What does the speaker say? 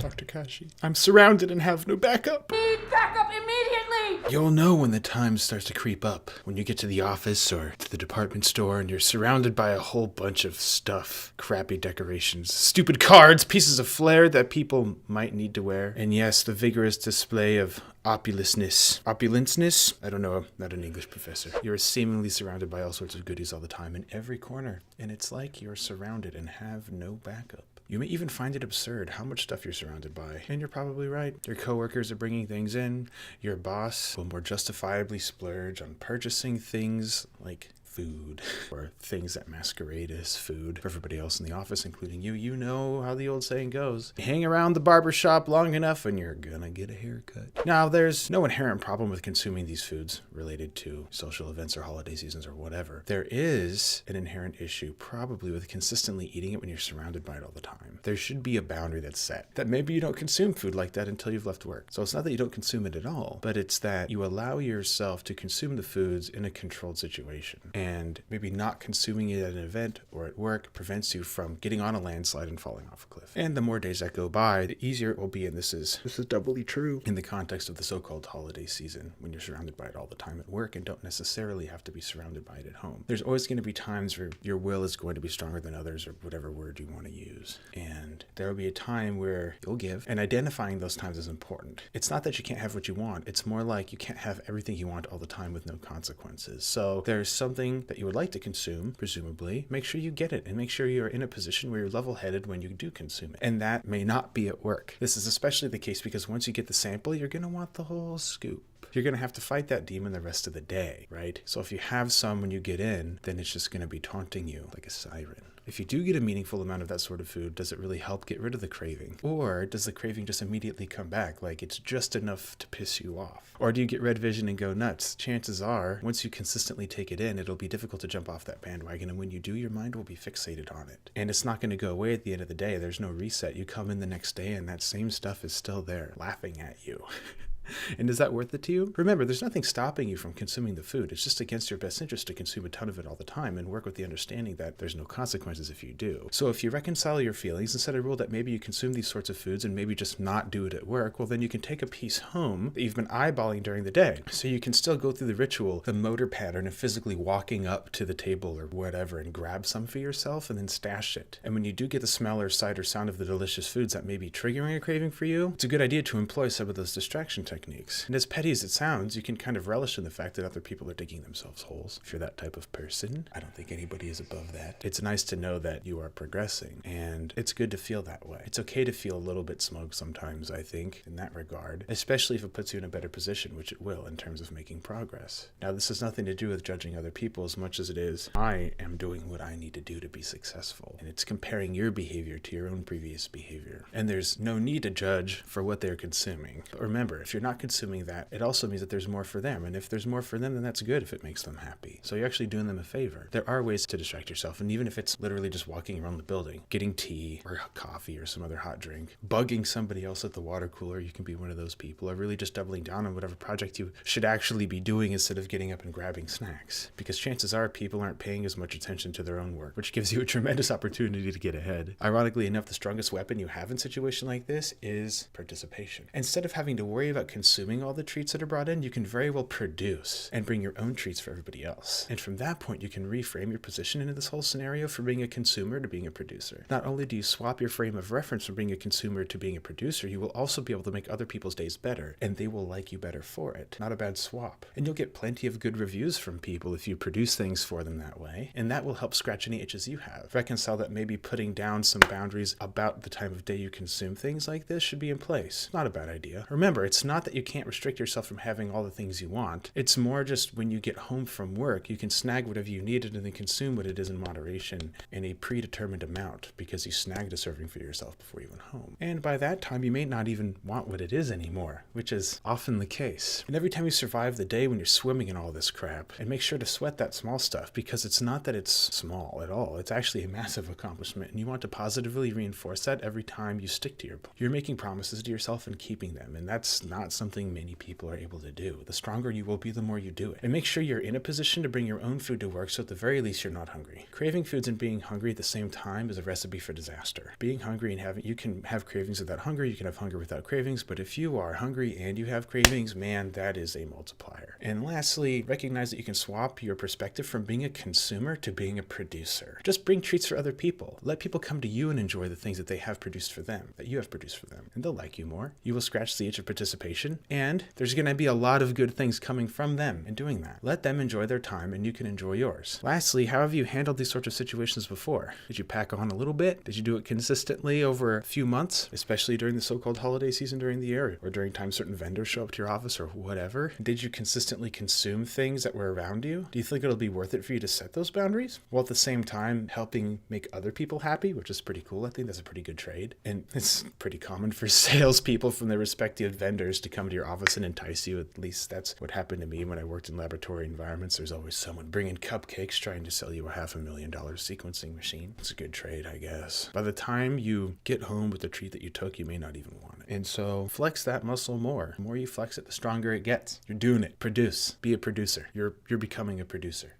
Dr. Kashey. I'm surrounded and have no backup. Need backup immediately! You'll know when the time starts to creep up. When you get to the office or to the department store and you're surrounded by a whole bunch of stuff. Crappy decorations, stupid cards, pieces of flair that people might need to wear. And yes, the vigorous display of opulousness. Opulenceness? I don't know, I'm not an English professor. You're seemingly surrounded by all sorts of goodies all the time in every corner. And it's like you're surrounded and have no backup. You may even find it absurd how much stuff you're surrounded by. And you're probably right. Your coworkers are bringing things in. Your boss will more justifiably splurge on purchasing things like food or things that masquerade as food for everybody else in the office, including you. You know how the old saying goes. You hang around the barber shop long enough and you're gonna get a haircut. Now, there's no inherent problem with consuming these foods related to social events or holiday seasons or whatever. There is an inherent issue probably with consistently eating it when you're surrounded by it all the time. There should be a boundary that's set that maybe you don't consume food like that until you've left work. So it's not that you don't consume it at all, but it's that you allow yourself to consume the foods in a controlled situation. And maybe not consuming it at an event or at work prevents you from getting on a landslide and falling off a cliff. And the more days that go by, the easier it will be, and this is doubly true in the context of the so-called holiday season, when you're surrounded by it all the time at work and don't necessarily have to be surrounded by it at home. There's always going to be times where your will is going to be stronger than others, or whatever word you want to use. And there will be a time where you'll give, and identifying those times is important. It's not that you can't have what you want. It's more like you can't have everything you want all the time with no consequences. So there's something that you would like to consume, presumably. Make sure you get it and make sure you're in a position where you're level-headed when you do consume it. And that may not be at work. This is especially the case because once you get the sample, you're going to want the whole scoop. You're going to have to fight that demon the rest of the day, right? So if you have some when you get in, then it's just going to be taunting you like a siren. If you do get a meaningful amount of that sort of food, does it really help get rid of the craving? Or does the craving just immediately come back, like it's just enough to piss you off? Or do you get red vision and go nuts? Chances are, once you consistently take it in, it'll be difficult to jump off that bandwagon, and when you do, your mind will be fixated on it. And it's not going to go away at the end of the day. There's no reset. You come in the next day, and that same stuff is still there, laughing at you. And is that worth it to you? Remember, there's nothing stopping you from consuming the food. It's just against your best interest to consume a ton of it all the time and work with the understanding that there's no consequences if you do. So if you reconcile your feelings and set a rule that maybe you consume these sorts of foods and maybe just not do it at work, well, then you can take a piece home that you've been eyeballing during the day. So you can still go through the ritual, the motor pattern of physically walking up to the table or whatever and grab some for yourself and then stash it. And when you do get the smell or sight or sound of the delicious foods that may be triggering a craving for you, it's a good idea to employ some of those distraction techniques. And as petty as it sounds, you can kind of relish in the fact that other people are digging themselves holes. If you're that type of person, I don't think anybody is above that. It's nice to know that you are progressing, and it's good to feel that way. It's okay to feel a little bit smug sometimes, I think, in that regard, especially if it puts you in a better position, which it will in terms of making progress. Now, this has nothing to do with judging other people as much as it is, I am doing what I need to do to be successful. And it's comparing your behavior to your own previous behavior. And there's no need to judge for what they're consuming. But remember, if you're not consuming that, it also means that there's more for them. And if there's more for them, then that's good if it makes them happy. So you're actually doing them a favor. There are ways to distract yourself. And even if it's literally just walking around the building, getting tea or coffee or some other hot drink, bugging somebody else at the water cooler, you can be one of those people, or really just doubling down on whatever project you should actually be doing instead of getting up and grabbing snacks. Because chances are people aren't paying as much attention to their own work, which gives you a tremendous opportunity to get ahead. Ironically enough, the strongest weapon you have in a situation like this is participation. Instead of having to worry about consuming all the treats that are brought in, you can very well produce and bring your own treats for everybody else. And from that point, you can reframe your position into this whole scenario from being a consumer to being a producer. Not only do you swap your frame of reference from being a consumer to being a producer, you will also be able to make other people's days better, and they will like you better for it. Not a bad swap. And you'll get plenty of good reviews from people if you produce things for them that way, and that will help scratch any itches you have. Reconcile that maybe putting down some boundaries about the time of day you consume things like this should be in place. Not a bad idea. Remember, it's not that you can't restrict yourself from having all the things you want. It's more just when you get home from work, you can snag whatever you needed and then consume what it is in moderation in a predetermined amount because you snagged a serving for yourself before you went home. And by that time, you may not even want what it is anymore, which is often the case. And every time you survive the day when you're swimming in all this crap, and make sure to sweat that small stuff because it's not that it's small at all. It's actually a massive accomplishment, and you want to positively reinforce that every time you stick to your point. You're making promises to yourself and keeping them, and that's not something many people are able to do. The stronger you will be, the more you do it. And make sure you're in a position to bring your own food to work, so at the very least you're not hungry. Craving foods and being hungry at the same time is a recipe for disaster. Being hungry and you can have cravings without hunger, you can have hunger without cravings, but if you are hungry and you have cravings, man, that is a multiplier. And lastly, recognize that you can swap your perspective from being a consumer to being a producer. Just bring treats for other people. Let people come to you and enjoy the things that they have produced for them, that you have produced for them, and they'll like you more. You will scratch the itch of participation, and there's going to be a lot of good things coming from them in doing that. Let them enjoy their time, and you can enjoy yours. Lastly, how have you handled these sorts of situations before? Did you pack on a little bit? Did you do it consistently over a few months, especially during the so-called holiday season during the year, or during times certain vendors show up to your office or whatever? Did you consistently consume things that were around you? Do you think it'll be worth it for you to set those boundaries, while at the same time helping make other people happy, which is pretty cool? I think that's a pretty good trade. And it's pretty common for salespeople from their respective vendors to come to your office and entice you. At least that's what happened to me when I worked in laboratory environments. There's always someone bringing cupcakes trying to sell you a $500,000 sequencing machine. It's a good trade, I guess. By the time you get home with the treat that you took, you may not even want it. And so flex that muscle more. The more you flex it, the stronger it gets. You're doing it. Produce. Be a producer. You're becoming a producer.